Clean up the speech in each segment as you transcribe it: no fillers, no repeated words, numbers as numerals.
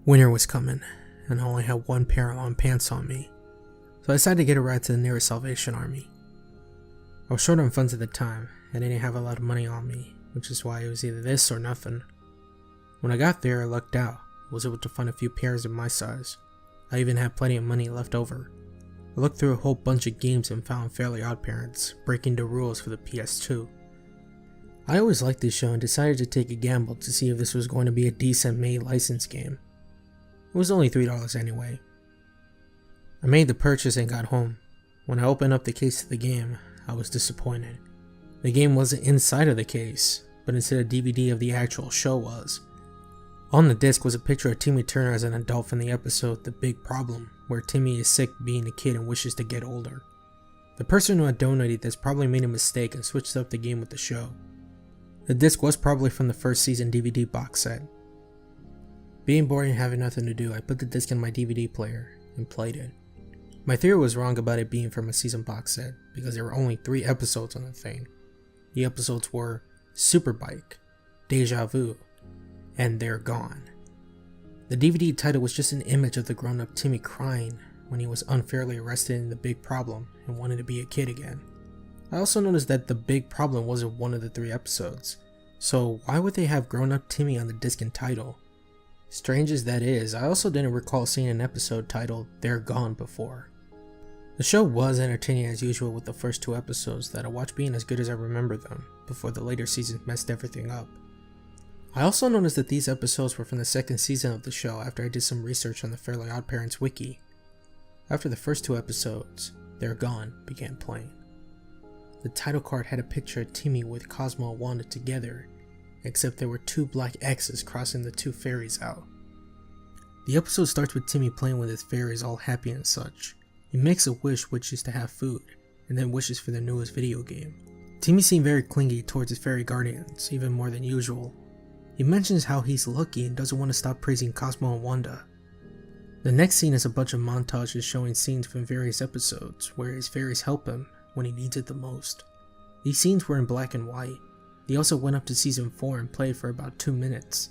Winter was coming, and I only had one pair of long pants on me, so I decided to get a ride to the nearest Salvation Army. I was short on funds at the time, and I didn't have a lot of money on me, which is why it was either this or nothing. When I got there, I lucked out. I was able to find a few pairs of my size. I even had plenty of money left over. I looked through a whole bunch of games and found Fairly OddParents, breaking the rules for the PS2. I always liked this show and decided to take a gamble to see if this was going to be a decent made license game. It was only $3 anyway. I made the purchase and got home. When I opened up the case of the game, I was disappointed. The game wasn't inside of the case, but instead a DVD of the actual show was. On the disc was a picture of Timmy Turner as an adult from the episode The Big Problem, where Timmy is sick being a kid and wishes to get older. The person who had donated this probably made a mistake and switched up the game with the show. The disc was probably from the first season DVD box set. Being bored and having nothing to do, I put the disc in my DVD player and played it. My theory was wrong about it being from a season box set because there were only 3 episodes on the thing. The episodes were Superbike, Deja Vu, and They're Gone. The DVD title was just an image of the grown-up Timmy crying when he was unfairly arrested in The Big Problem and wanted to be a kid again. I also noticed that The Big Problem wasn't one of the 3 episodes, so why would they have grown-up Timmy on the disc and title? Strange as that is, I also didn't recall seeing an episode titled They're Gone before. The show was entertaining as usual with the first 2 episodes that I watched being as good as I remember them, before the later seasons messed everything up. I also noticed that these episodes were from the 2nd season of the show after I did some research on the Fairly OddParents wiki. After the first 2 episodes, They're Gone began playing. The title card had a picture of Timmy with Cosmo and Wanda together, except there were 2 black X's crossing the 2 fairies out. The episode starts with Timmy playing with his fairies all happy and such. He makes a wish which is to have food, and then wishes for the newest video game. Timmy seemed very clingy towards his fairy guardians, even more than usual. He mentions how he's lucky and doesn't want to stop praising Cosmo and Wanda. The next scene is a bunch of montages showing scenes from various episodes where his fairies help him when he needs it the most. These scenes were in black and white. They also went up to season 4 and played for about 2 minutes.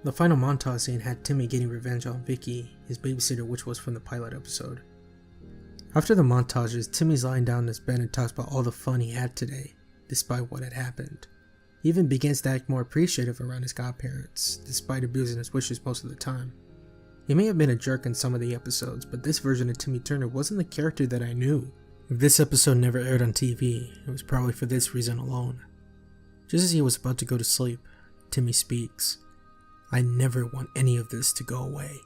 The final montage scene had Timmy getting revenge on Vicky, his babysitter, which was from the pilot episode. After the montages, Timmy's lying down in his bed and talks about all the fun he had today, despite what had happened. He even begins to act more appreciative around his godparents, despite abusing his wishes most of the time. He may have been a jerk in some of the episodes, but this version of Timmy Turner wasn't the character that I knew. If this episode never aired on TV, it was probably for this reason alone. Just as he was about to go to sleep, Timmy speaks. "I never want any of this to go away."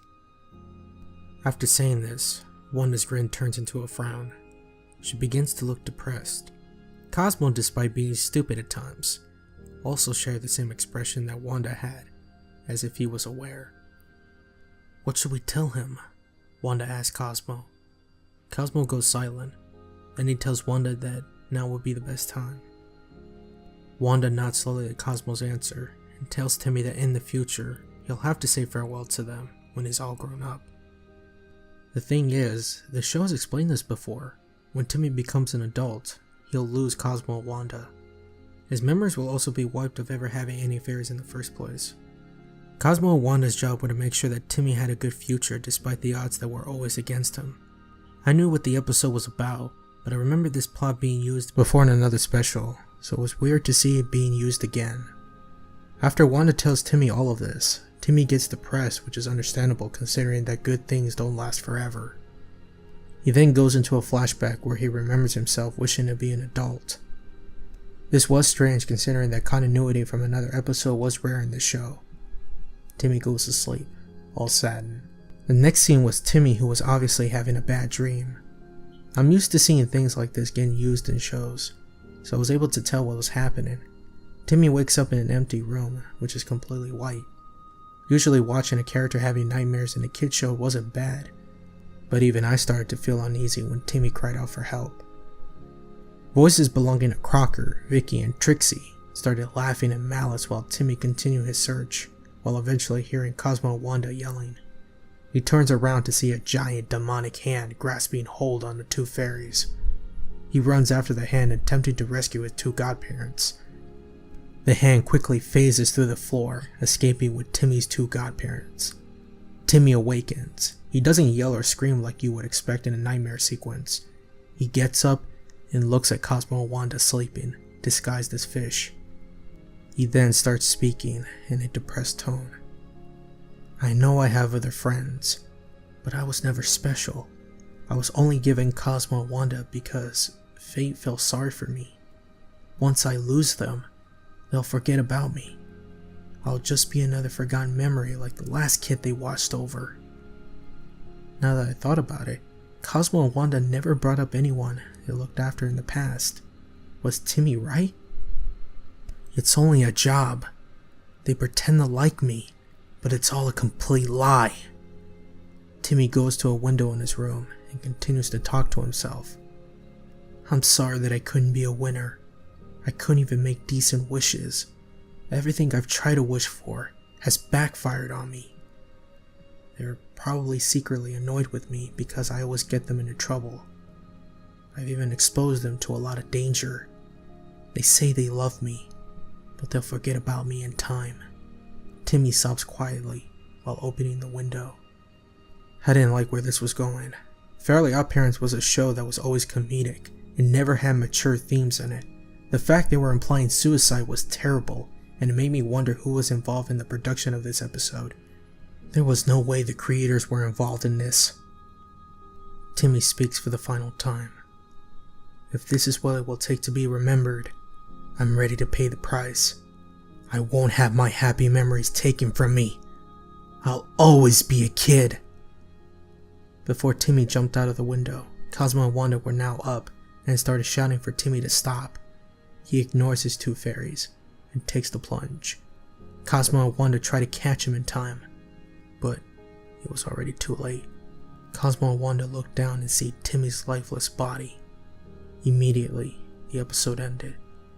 After saying this, Wanda's grin turns into a frown. She begins to look depressed. Cosmo, despite being stupid at times, also shared the same expression that Wanda had, as if he was aware. "What should we tell him?" Wanda asks Cosmo. Cosmo goes silent, then he tells Wanda that now would be the best time. Wanda nods slowly at Cosmo's answer and tells Timmy that in the future, he'll have to say farewell to them when he's all grown up. The thing is, the show has explained this before. When Timmy becomes an adult, he'll lose Cosmo and Wanda. His memories will also be wiped of ever having any fairies in the first place. Cosmo and Wanda's job was to make sure that Timmy had a good future despite the odds that were always against him. I knew what the episode was about, but I remembered this plot being used before in another special, so it was weird to see it being used again. After Wanda tells Timmy all of this, Timmy gets depressed, which is understandable considering that good things don't last forever. He then goes into a flashback where he remembers himself wishing to be an adult. This was strange considering that continuity from another episode was rare in this show. Timmy goes to sleep, all saddened. The next scene was Timmy, who was obviously having a bad dream. I'm used to seeing things like this getting used in shows, so I was able to tell what was happening. Timmy wakes up in an empty room, which is completely white. Usually watching a character having nightmares in a kid's show wasn't bad, but even I started to feel uneasy when Timmy cried out for help. Voices belonging to Crocker, Vicky, and Trixie started laughing in malice while Timmy continued his search, while eventually hearing Cosmo and Wanda yelling. He turns around to see a giant demonic hand grasping hold on the 2 fairies. He runs after the hand, attempting to rescue his 2 godparents. The hand quickly phases through the floor, escaping with Timmy's 2 godparents. Timmy awakens. He doesn't yell or scream like you would expect in a nightmare sequence. He gets up and looks at Cosmo and Wanda sleeping, disguised as fish. He then starts speaking in a depressed tone. I know I have other friends, but I was never special. I was only given Cosmo and Wanda because fate felt sorry for me. Once I lose them, they'll forget about me. I'll just be another forgotten memory like the last kid they watched over. Now that I thought about it, Cosmo and Wanda never brought up anyone they looked after in the past. Was Timmy right? It's only a job. They pretend to like me, but it's all a complete lie. Timmy goes to a window in his room and continues to talk to himself. I'm sorry that I couldn't be a winner. I couldn't even make decent wishes. Everything I've tried to wish for has backfired on me. They're probably secretly annoyed with me because I always get them into trouble. I've even exposed them to a lot of danger. They say they love me, but they'll forget about me in time. Timmy sobs quietly while opening the window. I didn't like where this was going. Fairly OddParents was a show that was always comedic and never had mature themes in it. The fact they were implying suicide was terrible, and it made me wonder who was involved in the production of this episode. There was no way the creators were involved in this. Timmy speaks for the final time. If this is what it will take to be remembered, I'm ready to pay the price. I won't have my happy memories taken from me. I'll always be a kid. Before Timmy jumped out of the window, Cosmo and Wanda were now up and started shouting for Timmy to stop. He ignores his two fairies and takes the plunge. Cosmo and Wanda try to catch him in time, but it was already too late. Cosmo and Wanda looked down and see Timmy's lifeless body. Immediately, the episode ended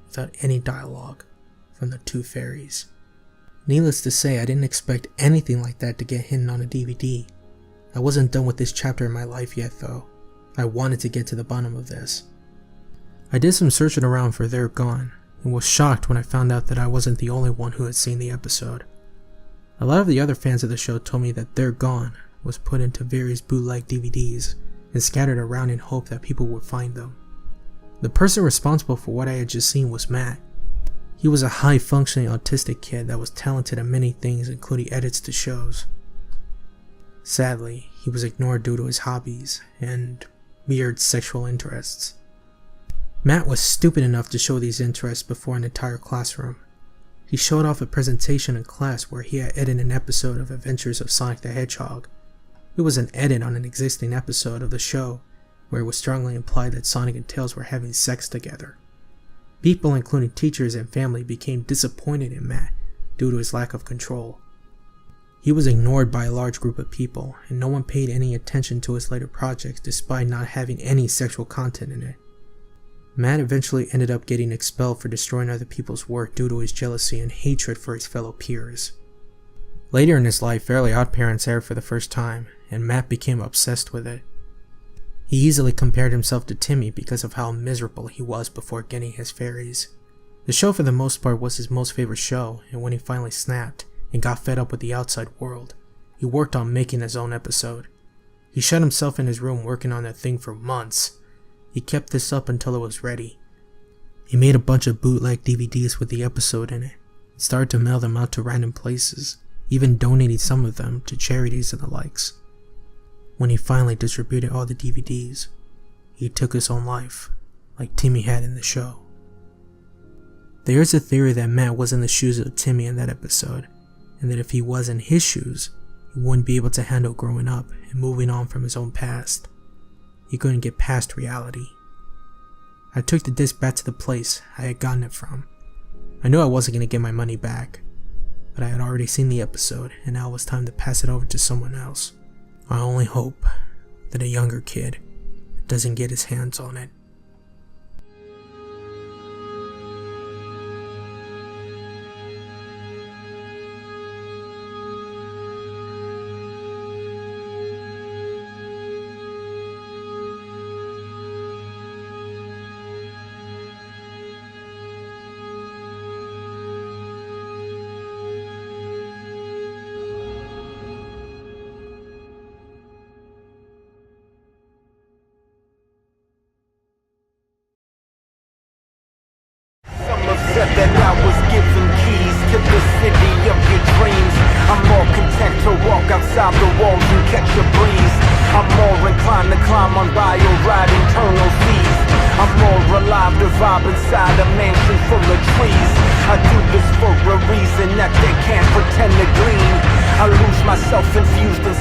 without any dialogue from the two fairies. Needless to say, I didn't expect anything like that to get hidden on a DVD. I wasn't done with this chapter in my life yet though. I wanted to get to the bottom of this. I did some searching around for They're Gone and was shocked when I found out that I wasn't the only one who had seen the episode. A lot of the other fans of the show told me that They're Gone was put into various bootleg DVDs and scattered around in hope that people would find them. The person responsible for what I had just seen was Matt. He was a high-functioning autistic kid that was talented at many things, including edits to shows. Sadly, he was ignored due to his hobbies and weird sexual interests. Matt was stupid enough to show these interests before an entire classroom. He showed off a presentation in class where he had edited an episode of Adventures of Sonic the Hedgehog. It was an edit on an existing episode of the show where it was strongly implied that Sonic and Tails were having sex together. People, including teachers and family, became disappointed in Matt due to his lack of control. He was ignored by a large group of people, and no one paid any attention to his later projects despite not having any sexual content in it. Matt eventually ended up getting expelled for destroying other people's work due to his jealousy and hatred for his fellow peers. Later in his life, Fairly OddParents aired for the first time, and Matt became obsessed with it. He easily compared himself to Timmy because of how miserable he was before getting his fairies. The show for the most part was his most favorite show, and when he finally snapped and got fed up with the outside world, he worked on making his own episode. He shut himself in his room working on that thing for months. He kept this up until it was ready. He made a bunch of bootleg DVDs with the episode in it, and started to mail them out to random places, even donating some of them to charities and the likes. When he finally distributed all the DVDs, he took his own life, like Timmy had in the show. There is a theory that Matt was in the shoes of Timmy in that episode, and that if he was in his shoes, he wouldn't be able to handle growing up and moving on from his own past. He couldn't get past reality. I took the disc back to the place I had gotten it from. I knew I wasn't going to get my money back, but I had already seen the episode and now it was time to pass it over to someone else. I only hope that a younger kid doesn't get his hands on it. inside the walls and catch a breeze. I'm more inclined to climb on bio ride internal seas. I'm more alive to vibe inside a mansion full of trees. I do this for a reason that they can't pretend to glean. I lose myself infused inside